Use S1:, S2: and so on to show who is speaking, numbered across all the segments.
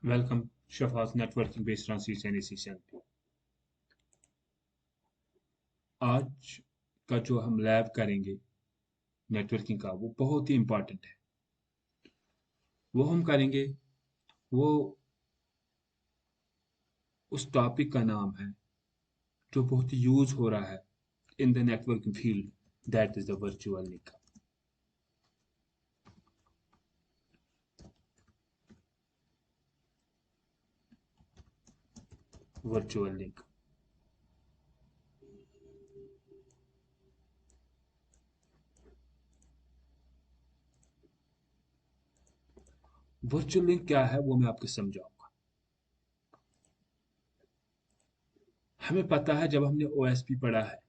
S1: Welcome शफाज networking based translation ACSMP. आज का जो हम लैब करेंगे नेटवर्किंग का वो बहुत ही इम्पोर्टेंट है। वो हम करेंगे, वो उस टॉपिक का नाम है जो बहुत यूज हो रहा है in the networking field, that is the virtual link. Virtual link, virtual link क्या है वो मैं आपको समझाऊंगा। हमें पता है जब हमने ओएसपी पढ़ा है,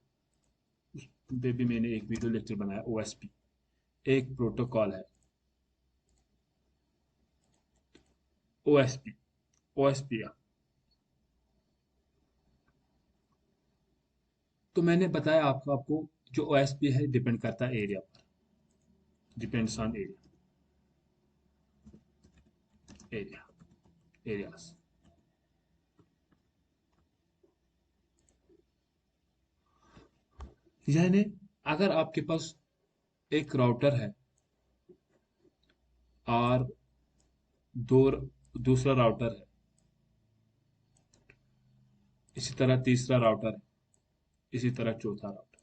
S1: उस पे भी मैंने एक वीडियो लेक्चर बनाया। ओएसपी एक प्रोटोकॉल है। ओएसपी ओएसपी तो मैंने बताया आपको जो ओएसपी है डिपेंड करता है एरिया पर, डिपेंड्स ऑन एरिया एरियाज। यानी अगर आपके पास एक राउटर है और दो दूसरा राउटर है, इसी तरह तीसरा राउटर है, इसी तरह चौथा राउटर।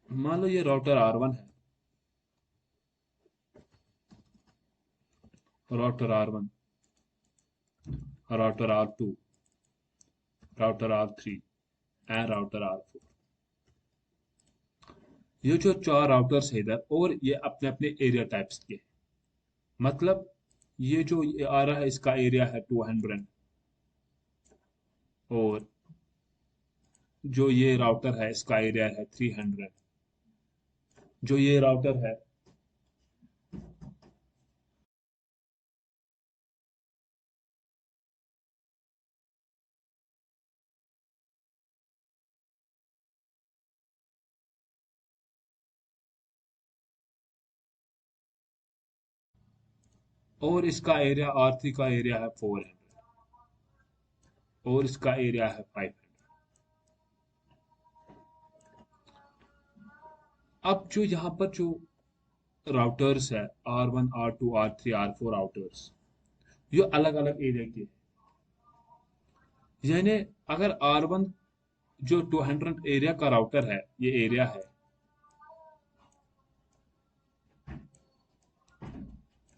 S1: मान लो ये राउटर R1 है, router R1, router R2, router R3 and router R4। ये जो चार राउटर्स है इधर, और ये अपने अपने एरिया टाइप्स के हैं। मतलब ये जो ये आ रहा है इसका एरिया है 200, और जो ये राउटर है इसका एरिया है 300। जो ये राउटर है, और इसका एरिया R3 का एरिया है 400, और इसका एरिया है 500। अब जो यहाँ पर जो राउटर्स है R1, R2, R3, R4 routers, ये अलग अलग एरिया के हैं। यानी अगर R1 जो 200 एरिया का राउटर है, ये एरिया है,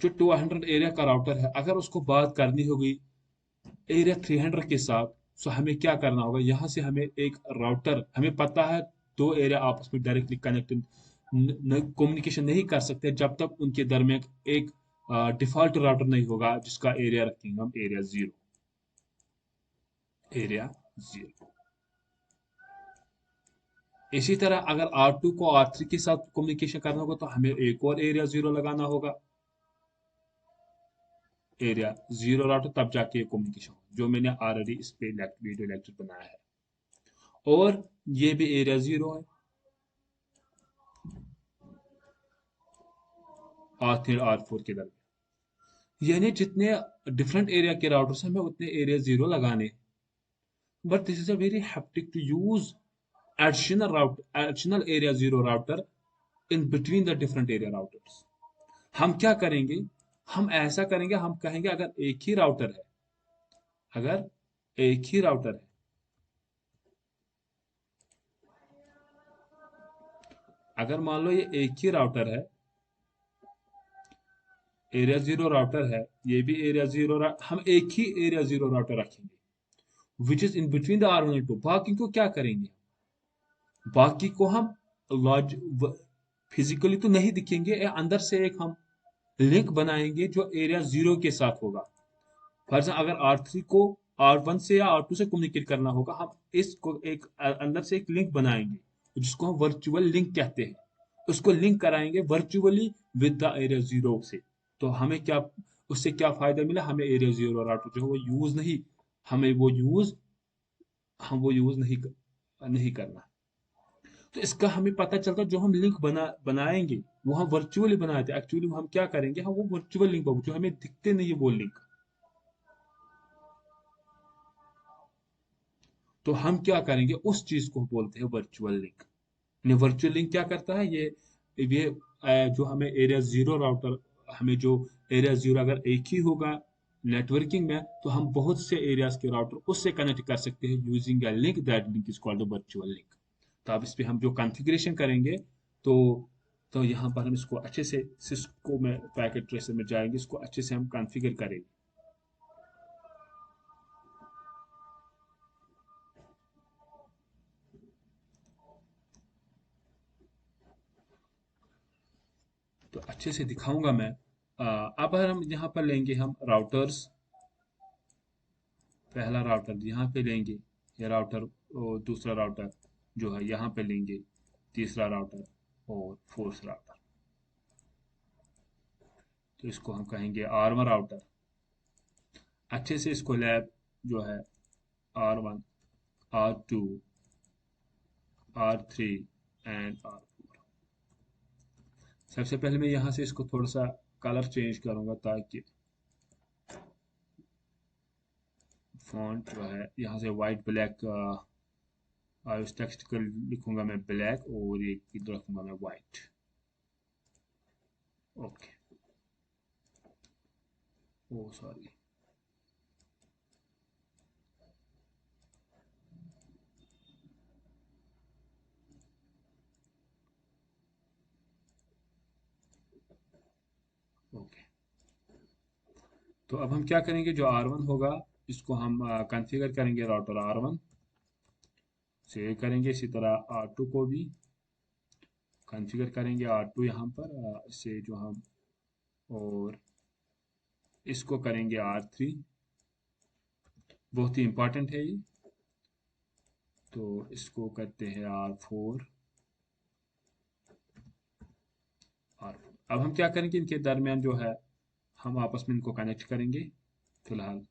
S1: जो 200 एरिया का राउटर है, अगर उसको बात करनी होगी एरिया 300 के साथ, तो हमें क्या करना होगा? यहाँ से हमें एक राउटर, हमें पता है दो एरिया आपस में डायरेक्टली कनेक्ट कम्युनिकेशन नहीं कर सकते जब तक उनके दरमियान एक डिफॉल्ट राउटर नहीं होगा जिसका एरिया रखेंगे हम एरिया जीरो। Area zero. इसी तरह अगर R2 को R3 के साथ कम्युनिकेशन करना होगा तो हमें एक और एरिया जीरो लगाना होगा। एरिया जीरो राउटर, तब जाके ये कम्युनिकेशन हो, जो मैंने ऑलरेडी इस पे वीडियो लेक्चर बनाया है। और ये भी एरिया जीरो है, R3 और R4 के दरमियान। यानी जितने डिफरेंट एरिया के राउटर्स हैं, हमें उतने एरिया जीरो लगाने। But this is a very haptic to use additional area zero router in between the different area routers। हम क्या करेंगे? हम ऐसा करेंगे, हम कहेंगे अगर एक ही राउटर है, अगर एक ही राउटर है, अगर मान लो ये एक ही राउटर है, एरिया जीरो राउटर है, ये भी एरिया जीरो, हम एक ही एरिया जीरो राउटर रखेंगे which is in between the R1 और R2। बाकी को क्या करेंगे? बाकी को हम लॉज फिजिकली तो नहीं दिखेंगे, अंदर से एक हम लिंक बनाएंगे जो एरिया जीरो के साथ होगा। फर्ज अगर R3 को R1 से या R2 से कम्युनिकेट करना होगा, हम इसको एक अंदर से एक लिंक बनाएंगे जिसको हम वर्चुअल लिंक कहते हैं। उसको लिंक कराएंगे virtually with the area zero से। तो हमें क्या, उससे क्या फायदा मिला? हमें एरिया जीरो राउटर जो है वो यूज नहीं, हमें वो यूज हम वो यूज नहीं करना। तो इसका हमें पता चलता जो हम लिंक बनाएंगे वो हम वर्चुअली बनाए थे। एक्चुअली हम क्या करेंगे, हम वो वर्चुअल लिंक जो हमें दिखते नहीं है वो लिंक, तो हम क्या करेंगे उस चीज को बोलते हैं वर्चुअल लिंक। वर्चुअल लिंक क्या करता है, ये जो हमें एरिया जीरो राउटर, हमें जो एरिया जीरो अगर एक ही होगा नेटवर्किंग में, तो हम बहुत से एरियाज के राउटर उससे कनेक्ट कर सकते हैं using a link, that link is called virtual link. तो अब इस पे हम जो कॉन्फ़िगरेशन करेंगे, तो यहाँ पर हम इसको अच्छे से सिस्को में पैकेट ट्रेसर में जाएंगे, इसको अच्छे से हम कॉन्फ़िगर करेंगे। तो अच्छे से दिखाऊंगा मैं। अब हम यहाँ पर लेंगे हम राउटर्स, पहला राउटर यहाँ पे लेंगे, ये राउटर, और दूसरा राउटर जो है यहाँ पे लेंगे, तीसरा राउटर और फोर्थ राउटर। तो इसको हम कहेंगे आर1 राउटर। अच्छे से इसको लैब जो है आर1, आर2, आर3 एंड आर4। सबसे पहले मैं यहाँ से इसको थोड़ा सा कलर चेंज करूंगा ताकि फॉन्ट जो है यहाँ से वाइट ब्लैक, और उस टेक्स्ट को लिखूंगा मैं ब्लैक और ये इधर रखूंगा मैं वाइट। ओके, ओ सॉरी। ओके, तो अब हम क्या करेंगे, जो R1 होगा इसको हम कॉन्फ़िगर करेंगे राउटर R1, सेव करेंगे। इसी तरह R2 को भी कॉन्फ़िगर करेंगे, R2 यहाँ पर से जो हम, और इसको करेंगे R3, बहुत ही इंपॉर्टेंट है ये। तो इसको करते हैं R4, R4। अब हम क्या करेंगे, इनके दरमियान जो है हम आपस में इनको कनेक्ट करेंगे। फिलहाल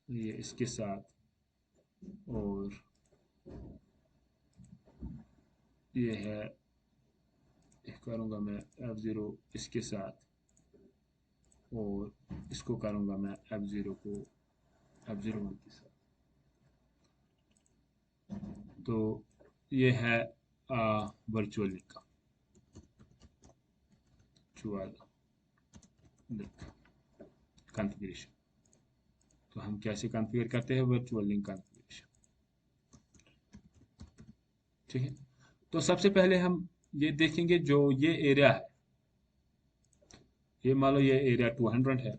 S1: ये इसके साथ, और ये है, करूँगा मैं F0 इसके साथ, और इसको करूँगा मैं F0 को F01 के साथ। तो ये है वर्चुअल लिंक का, वर्चुअल लिंक कॉन्फ़िगरेशन। तो हम कैसे कॉन्फ़िगर करते हैं वर्चुअल लिंक कॉन्फ़िगरेशन, ठीक है। तो सबसे पहले हम ये देखेंगे, जो ये एरिया है, ये मान लो ये एरिया 200 है,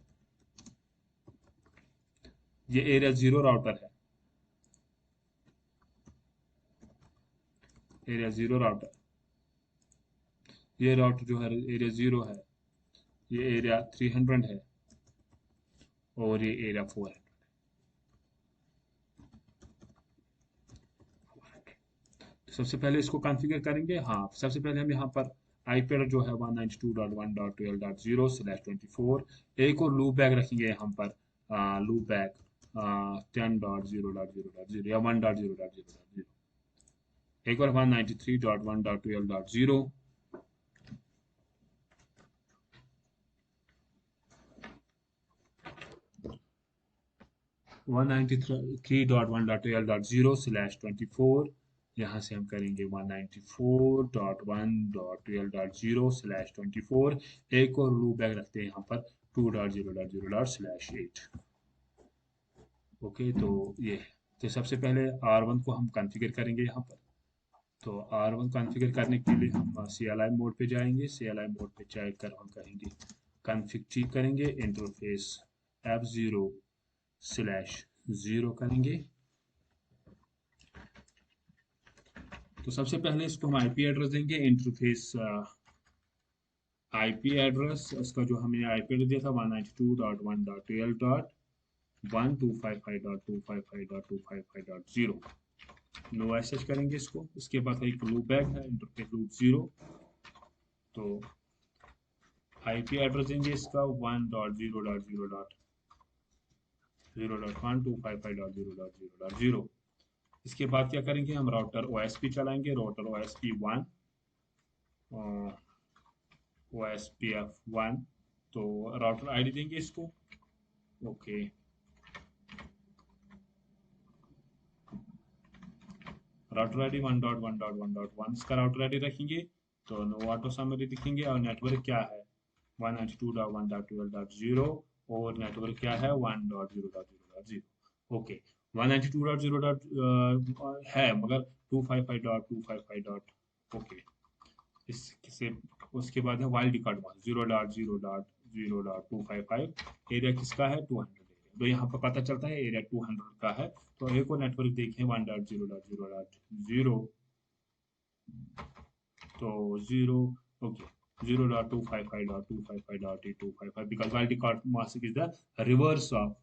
S1: ये एरिया जीरो राउटर है, एरिया जीरो राउटर, ये राउटर जो है एरिया जीरो है, ये एरिया 300 है, और ये एरिया 400। तो सबसे पहले इसको कॉन्फ़िगर करेंगे। हाँ, सबसे पहले हम यहाँ पर आईपी एड्रेस जो है 192.1.12/24, एक और लूप बैक रखेंगे यहाँ पर, लूप बैक 10.0.0.0 या 1.0.0.0, एक और 193.1.12.0, 193.1.12.0/24। यहाँ से हम करेंगे 194.1.12.0/24, एक और लूप बैक रखते हैं यहाँ पर 2.0.0./8। ओके, तो ये है। तो सबसे पहले R1 को हम कॉन्फ़िगर करेंगे यहाँ पर। तो R1 कॉन्फ़िगर करने के लिए हम CLI मोड पे जाएंगे, CLI मोड पे जाकर हम कहेंगे कॉन्फ़िग ठीक करेंगे, इंटरफेस F0/0 करेंगे। तो सबसे पहले इसको हम आईपी एड्रेस देंगे, इंटरफेस आईपी एड्रेस, उसका जो हमने आईपी एड्रेस दिया था 192.1.12.1255.255.255.0, नो एसएच करेंगे इसको। इसके बाद एक लूप बैक है, इंटरफेस लूप जीरो। तो आईपी एड्रेस देंगे इसका 1.0.0.0.12555.0.0.0, इसके बाद क्या करेंगे, हम राउटर OSP चलाएंगे, राउटर OSP 1, OSPF1। तो राउटर आईडी देंगे इसको। ओके, राउटर आईडी 1.1.1.1 इसका राउटर आईडी रखेंगे। तो नो ऑटो समरी दिखेंगे, और नेटवर्क क्या है 192.1.12.0, और नेटवर्क क्या है 1.0.0.0। ओके, 192.0. है मगर 255.255 डॉट। ओके, इससे उसके बाद है वाइल्ड कार्ड 0.0.0.255। एरिया किसका है 200 एरिया, तो यहाँ पर पता चलता है एरिया 200 का है। तो एक और नेटवर्क देखें 1.0.0.0, तो 0, okay, 0.255.255.825, because wild card mask is the reverse of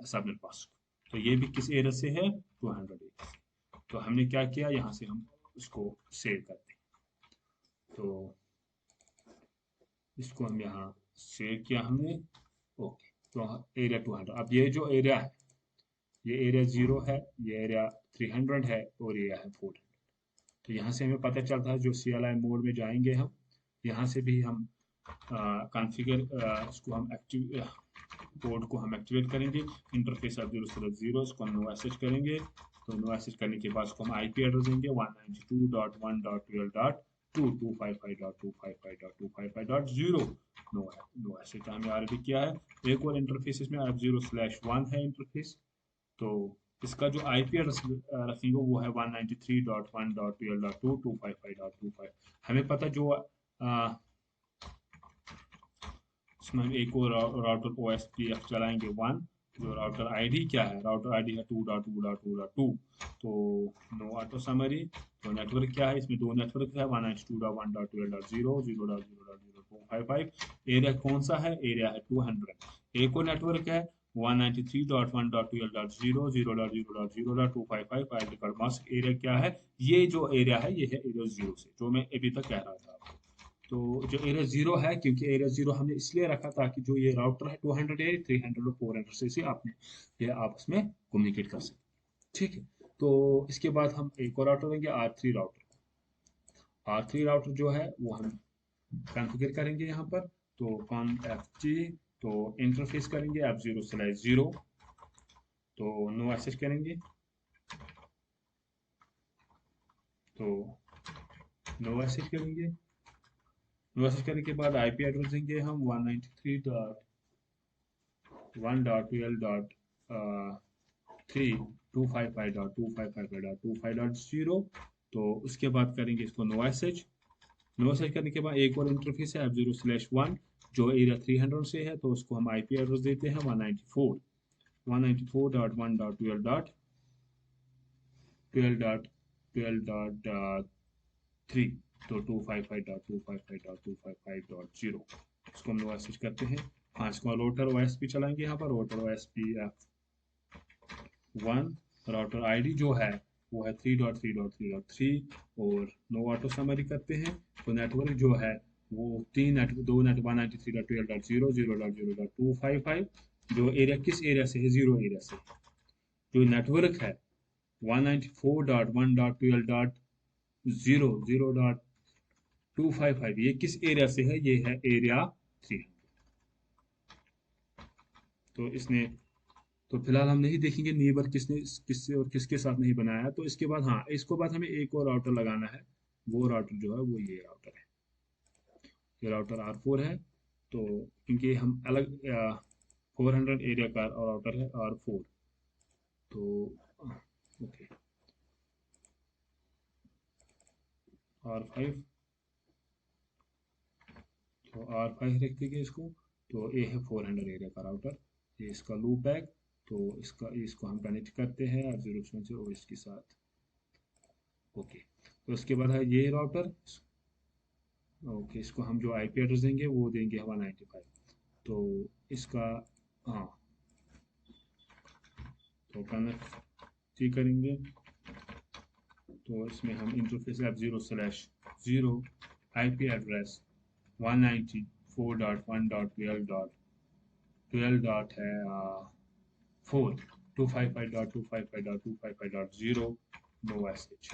S1: subnet mask. तो ये भी किस एरिया से है 200 एरिया। तो हमने क्या किया, यहाँ से हम उसको सेव करते हैं। तो इसको हम यहाँ सेव किया हमने। ओके, तो एरिया 200। अब ये जो एरिया है, ये एरिया 0 है, ये एरिया 300 है, और ये है 400। तो यहाँ से हमें पता चलता है, जो CLI मोड में जाएंगे हम, यहाँ से भी हम कॉन्फ़िगर इसको हम एक्टिव कोड को हम एक्टिवेट करेंगे। इंटरफेस अब 0/0, इसको हम नो एसएच करेंगे। तो नो एसएच करने के बाद इसको हम IP एड्रेस देंगे 192.1.12.255.255.255.0। नो एसएच हमने ऑलरेडी किया है। एक और इंटरफेस इसमें F0/1 है इंटरफेस। तो इसका जो IP एड्रेस रखेंगे वो है 193.1.12.255.25। हमें पता जो इसमें हम एक और राउटर OSPF चलाएंगे 1। जो राउटर आईडी क्या है, राउटर आईडी है 2.2.2.2। तो नो ऑटो समरी। तो नेटवर्क क्या है, इसमें दो नेटवर्क है 192.1.12.0, 0.0.0.255। एरिया कौन सा है, एरिया है 200। एक और नेटवर्क है 193.1.12.0, 0.0.0.255। वाइल्ड कार्ड मास्क एरिया क्या है, ये जो एरिया है ये है एरिया 0 से, जो मैं अभी तक कह रहा था आपको। तो जो एरिया 0 है, क्योंकि एरिया 0 हमने इसलिए रखा ताकि जो ये राउटर है 200 है, 300 और 400 से आपने ये आपस में कम्युनिकेट कर सके। ठीक है, तो इसके बाद हम एक और राउटर देंगे R3 राउटर। R3 राउटर जो है वो हम कॉन्फ़िगर करेंगे यहाँ पर। तो conf तो इंटरफेस करेंगे F0/0। तो नो एसएच करेंगे। तो नो एसएच करेंगे। नो एसएच करने के बाद IP एड्रेस देंगे हम 193.1.12.3.255.255.255.0। तो उसके बाद करेंगे इसको नो एसएच। नो एसएच करने के बाद एक और इंटरफेस है F0/1, जो एरिया 300 से है। तो उसको हम IP एड्रेस देते हैं 194.1.12.12.3। तो 255.255.255.0 इसको हम नो एसएच करते हैं। हाँ, इसको राउटर OSP चलाएंगे यहाँ पर, router OSP F1। Router ID जो है वो है 3.3.3.3, और नो ऑटो समरी करते हैं। तो नेटवर्क जो है वो दो नेट 193.12.0, 0.0.255। जो एरिया किस एरिया से है, 0 एरिया से। जो नेटवर्क है 194.1.12.0, 0.255, ये किस एरिया से है, ये है एरिया 300। तो इसने, तो फिलहाल हम नहीं देखेंगे नेबर किसने किससे और किसके साथ नहीं बनाया। तो इसके बाद, हाँ, इसको बाद हमें एक और राउटर लगाना है। वो राउटर जो है वो ये राउटर है, ये राउटर R4 है। तो क्योंकि हम अलग 400 एरिया का राउटर है R4। तो ओके, R5। तो R5 रख देंगे इसको। तो ये है 400 एरिया का राउटर, ये इसका लूप बैक। तो इसको हम कनेक्ट करते हैं R0 से OS के साथ। ओके, तो उसके बाद है ये राउटर। ओके, इसको हम जो IP एड्रेस देंगे वो देंगे 195। तो इसका, हाँ, तो कनेक्ट करेंगे। तो इसमें हम इंटरफेस F0/0 IP एड्रेस 194.1.12.12 है 4। 255.255.255.0 नो एसएच।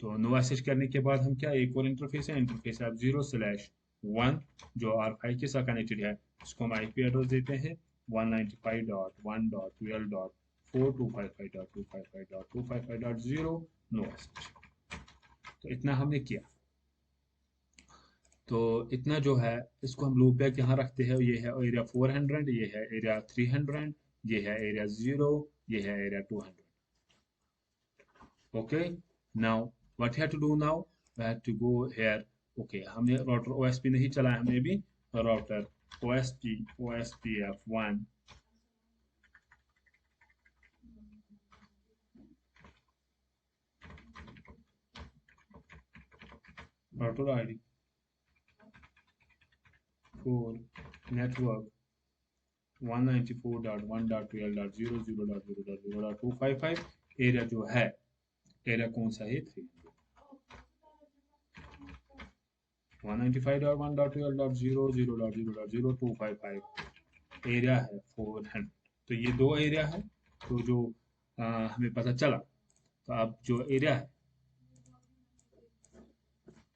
S1: तो नो एसएच करने के बाद हम क्या, एक और इंटरफेस है, इंटरफेस है 0/1 जो R5 के साथ कनेक्टेड है। इसको हम आईपी एड्रेस देते हैं 195.1.12.4.255.255.255.0 नो एसएच। तो इतना हमने किया। तो इतना जो है इसको हम लूप बैक यहाँ रखते हैं। ये है एरिया 400, ये है एरिया 300, ये है एरिया 0, ये है area 200। Okay, now what have to do now, we have to go here. Okay, हमने राउटर ओएसपी नहीं चलाया, हमने भी router OSPF1 router ID for network 194.1.12.00.0.255 area जो है, एरिया कौन सा है, 195.1.12.0.0.0.255 एरिया है 400। तो ये दो एरिया है। तो जो हमें पता चला, तो अब जो एरिया है,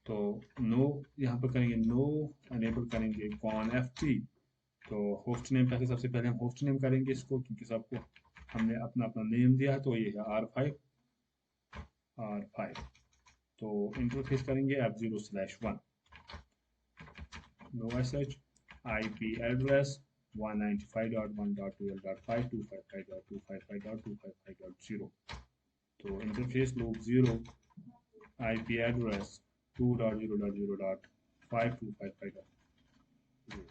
S1: तो नो यहाँ पर करेंगे, नो एनेबल करेंगे कॉन ft। तो होस्ट नेम पहले, सबसे पहले हम होस्ट नेम करेंगे इसको, क्योंकि सबको हमने अपना अपना नेम दिया है। तो ये है R5। तो इंटरफेस करेंगे F0/1 no SH IP address 195.1.12.5.255.255.255.0। तो इंटरफेस लूप 0 IP एड्रेस 2.0.0.525.0।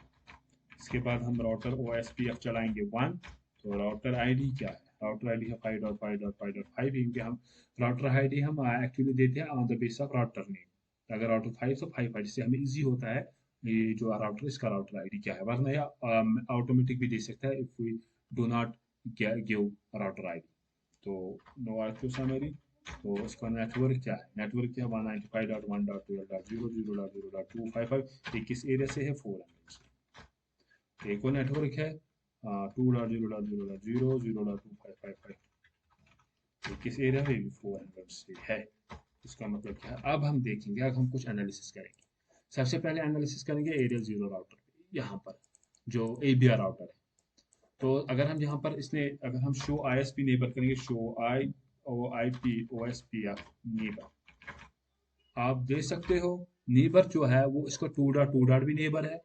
S1: इसके बाद हम राउटर OSPF चलाएंगे 1। तो राउटर आईडी क्या है, राउटर आईडी है 5.5.5.5, क्योंकि हम राउटर आईडी हम एक्चुअली देते हैं on the base of router name. अगर राउटर 5 तो 5 जिससे हमें इजी होता है ये जो राउटर, इसका राउटर आईडी क्या है। वरना या ऑटोमेटिक भी दे सकता है if we do not give router ID. तो नो आरक्यू समरी। तो इसका नेटवर्क क्या है, नेटवर्क क्या है 195.1.12.0.0.0.255। ये किस एरिया से है, 400 से। एक और नेटवर्क है 2.0.0.0.0.255 किस एरिया में भी 400 से है। इसका मतलब क्या है, अब हम देखेंगे, अब हम कुछ एनालिसिस करेंगे। सबसे पहले एनालिसिस करेंगे एरिया 0 राउटर, यहाँ पर जो ABR राउटर है। तो अगर हम यहाँ पर इसने, अगर हम शो ISP नेबर करेंगे, शो IP OSPF नेबर, आप देख सकते हो नेबर जो है वो इसका 2.2 भी नेबर है,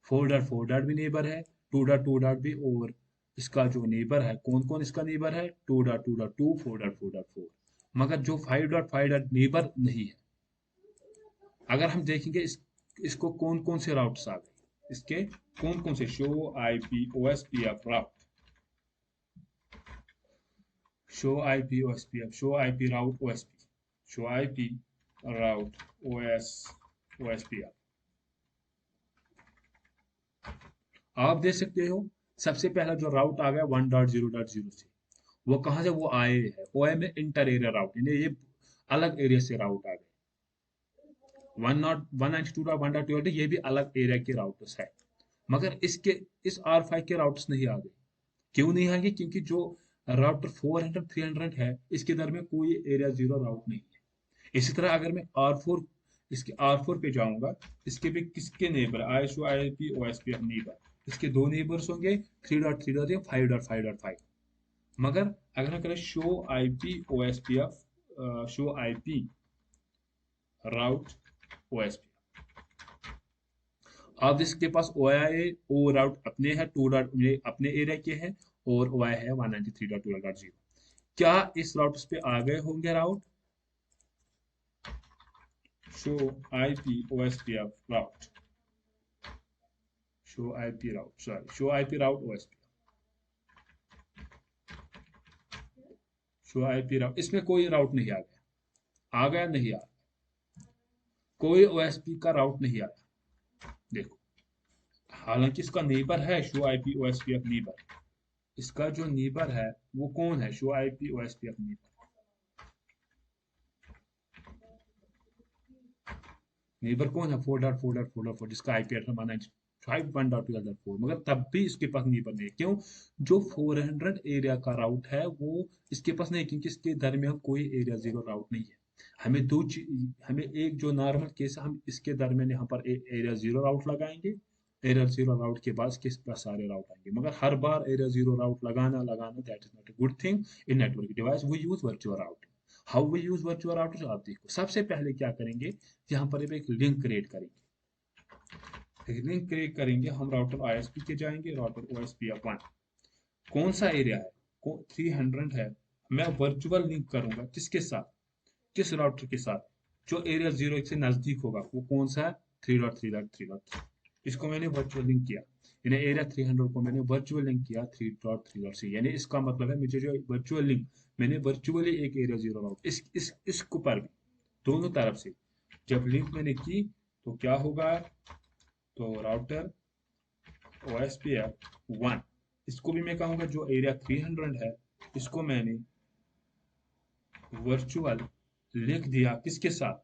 S1: 4.4 भी नेबर है, 2.2 भी। और इसका जो नेबर है, कौन कौन इसका नेबर है, 2.2.2, 4.4.4। मगर जो 5.5 नेबर नहीं है। अगर हम देखेंगे इसको कौन कौन से राउट्स आ गए, इसके कौन कौन से, show IP OSPF route, show IP OSPF, show IP route OSP, show IP route OSPF। आप देख सकते हो सबसे पहला जो राउट आ गया 1.0.0 से, वो कहाँ से वो आए है, OM में इंटर एरिया राउट, यानी ये अलग एरिया से राउट आ गए। 192.1.12 ये भी अलग एरिया के राउटर्स है। मगर इसके इस R5 के राउटर्स नहीं आ गए। क्यों नहीं आएंगे, क्योंकि जो राउटर 400 300 है, इसके दरमियान कोई एरिया 0 राउट नहीं है। इसी तरह अगर मैं R4, इसके R4 पे जाऊंगा, इसके भी किसके neighbour, ISO IP OSPF neighbour, इसके दो नेबर्स होंगे 3.3 या 5.5.5। मगर अगर हम करें show IP OSPF, show IP route OSPF, अब इसके पास OIA O राउट अपने है, 2 डॉट अपने एरिया के हैं, और OI है 193.12.0। क्या इस राउटर्स पे आ गए होंगे राउट, show IP OSPF route, show IP राउट, sorry show IP route OSPF, show IP राउट, इसमें कोई राउट नहीं आ गया, आ गया नहीं, आ कोई OSP का राउट नहीं आया। देखो, हालांकि इसका नेबर है शो IP OSPF नेबर, इसका जो नेबर है वो कौन है, show IP OSPF neighbour. Neighbour कौन है, 4.4.4.4, जिसका IP एड्रेस 51.2.4, मगर तब भी इसके पास नहीं बने। क्यों? जो 400 एरिया का राउट है वो इसके पास नहीं, क्योंकि इसके दरमियान कोई एरिया जीरो राउट नहीं है। हमें एक जो नॉर्मल केस है, हम इसके दरमियान यहाँ पर एरिया जीरो राउट लगाएंगे। एरिया जीरो राउट के बाद इसके पास सारे राउट आएंगे, मगर हर बार एरिया जीरो राउट लगाना लगाना that is not a good thing in network device. We use virtual routing. How we use virtual router, आप देखो। सबसे पहले क्या करेंगे, यहाँ पर एक लिंक क्रिएट करेंगे। लिंक क्रिएट करेंगे हम, राउटर आईएसपी के जाएंगे, राउटर ओएसपी वन। कौन सा एरिया है? 300 है। मैं वर्चुअल लिंक करूंगा किसके साथ? किस राउटर के साथ? जो एरिया 0 से नजदीक होगा, वो कौन सा है? 3.3.3.3। इसको मैंने वर्चुअल लिंक किया। यानी एरिया 300 को मैंने वर्चुअल लिंक किया 3.3.3। यानी इसका मतलब है मुझे जो वर्चुअल लिंक, मैंने वर्चुअली एक एरिया जीरो राउट इसको पर भी दोनों तरफ से जब लिंक मैंने की, तो क्या होगा? तो राउटर ओएसपी वन, इसको भी मैं कहूंगा जो एरिया 300 है, इसको मैंने वर्चुअल लिंक दिया किसके साथ?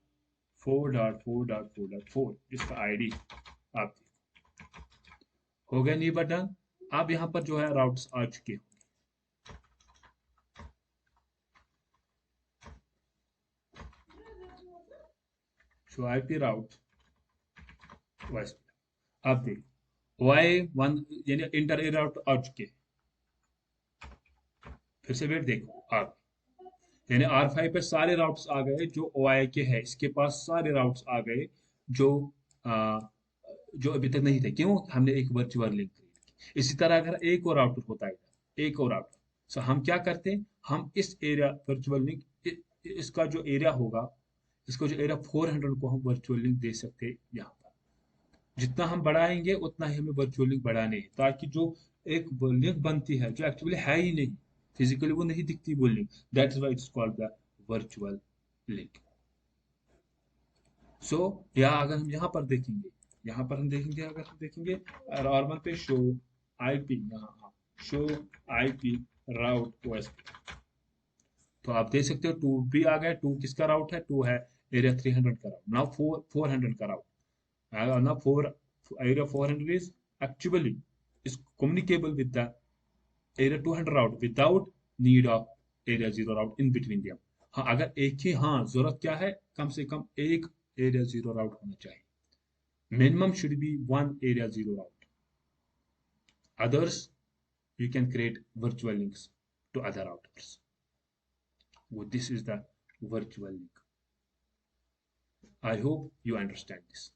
S1: 4.4.4.4, जिसका आईडी आप हो गया नहीं बटन। अब यहाँ पर जो है राउट्स आ चुके हैं। जो आईपी राउट ओएसपी, अब देखो वाई वन यानी इंटर एरिया राउट आ चुके हैं। फिर से वेट देखो आप, यानी R5 पे सारे राउट्स आ गए जो OI के हैं, इसके पास सारे राउट्स आ गए जो आ, जो अभी तक नहीं थे। क्यों? हमने एक वर्चुअल लिंक क्रिएट की। इसी तरह अगर एक और राउटर होता है, एक और राउटर, सो हम क्या करते हैं, हम इस एरिया वर्चुअल लिंक, इसका जो एरिया होगा, इसको जो एरिया 400 को हम वर्चुअल लिंक दे सकते हैं यहाँ पर। जितना हम बढ़ाएंगे उतना ही हमें वर्चुअल लिंक बढ़ाने हैं, ताकि जो एक लिंक बनती है जो एक्चुअली है ही नहीं, फिजिकली वो नहीं दिखती वो link, that is why it's called the virtual link. So या अगर हम यहाँ पर देखेंगे, यहाँ पर हम देखेंगे, अगर हम देखेंगे R1 पे शो आईपी, यहाँ शो आईपी राउट ओएसपी, तो आप देख सकते हो 2 भी आ गया। 2 किसका राउट है? 2 है एरिया 300 का राउट। नाउ 400 का राउट, now for area 400 is actually is communicable with the area 200 route without need of area 0 route in between them। हाँ, अगर एक ही, हाँ, जरूरत क्या है, कम से कम एक एरिया जीरो राउट होना चाहिए। Minimum should be one area zero route, others you can create virtual links to other routers। well, this is the virtual link। I hope you understand this।